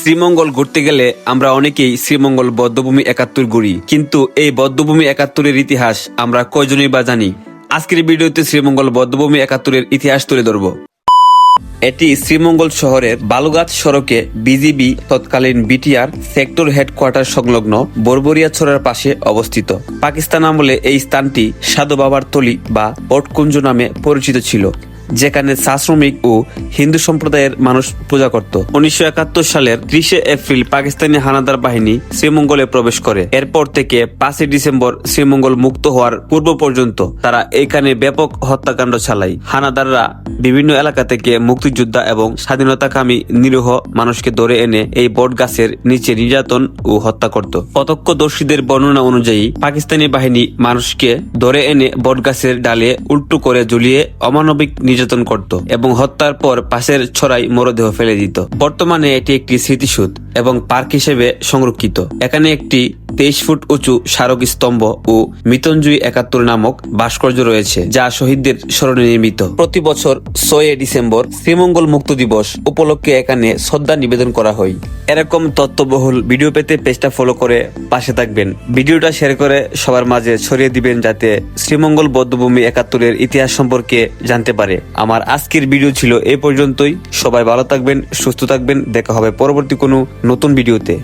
শ্রীমঙ্গল ঘুরতে গেলে আমরা অনেকেই শ্রীমঙ্গল বৌদ্ধভূমি ৭১ ঘুরি, কিন্তু এই বৌদ্ধভূমি ৭১-এর ইতিহাস আমরা কয়জনই বা জানি। আজকের ভিডিওতে শ্রীমঙ্গল বৌদ্ধভূমি ৭১-এর ইতিহাস তুলে ধরব। এটি শ্রীমঙ্গল শহরের বালুগাছ সড়কে বিজিবি তৎকালীন বিটিআর সেক্টর হেডকোয়ার্টার সংলগ্ন বরবরিয়াছড়ার পাশে অবস্থিত। পাকিস্তান আমলে এই স্থানটি সাধু বাবার তলি বা পটকুঞ্জ নামে পরিচিত ছিল, যেখানে চা শ্রমিক ও হিন্দু সম্প্রদায়ের মানুষ পূজা করত। ১৯৭১ সালের ৩০ এপ্রিল পাকিস্তানি হানাদার বাহিনী শ্রীমঙ্গলে প্রবেশ করে। এরপর থেকে ৫ ডিসেম্বর শ্রীমঙ্গল মুক্ত হওয়ার পূর্ব পর্যন্ত তারা এখানে ব্যাপক হত্যাকাণ্ড চালায়। হানাদাররা বিভিন্ন এলাকা থেকে মুক্তিযোদ্ধা এবং স্বাধীনতাকামী নিরীহ মানুষকে ধরে এনে এই বট গাছের নিচে নির্যাতন ও হত্যা করত। প্রত্যক্ষদর্শীদের বর্ণনা অনুযায়ী পাকিস্তানি বাহিনী মানুষকে ধরে এনে বট গাছের ডালে উল্টো করে ঝুলিয়ে অমানবিক নির্যাতন করত এবং হত্যার পর পাশের ছড়াই মরদেহ ফেলে দিত। বর্তমানে এটি একটি স্মৃতিসৌধ এবং পার্ক হিসেবে সংরক্ষিত। এখানে একটি ২৩ ফুট উঁচু স্মারক স্তম্ভ ও মৃত্যুঞ্জয় ৭১ নামক ভাস্কর্য রয়েছে, যা শহীদদের স্মরণে নির্মিত। প্রতি বছর ৬ ডিসেম্বর শ্রীমঙ্গল মুক্ত দিবস উপলক্ষে এখানে শ্রদ্ধা নিবেদন করা হয়। এরকম তথ্যবহুল ভিডিও পেতে পেজটা ফলো করে পাশে থাকবেন। ভিডিওটা শেয়ার করে সবার মাঝে ছড়িয়ে দিবেন, যাতে শ্রীমঙ্গল বৌদ্ধভূমি ৭১-এর ইতিহাস সম্পর্কে জানতে পারে। আমার আজকের ভিডিও ছিল এই পর্যন্তই। সবাই ভালো থাকবেন, সুস্থ থাকবেন। দেখা হবে পরবর্তী কোনো নতুন ভিডিওতে।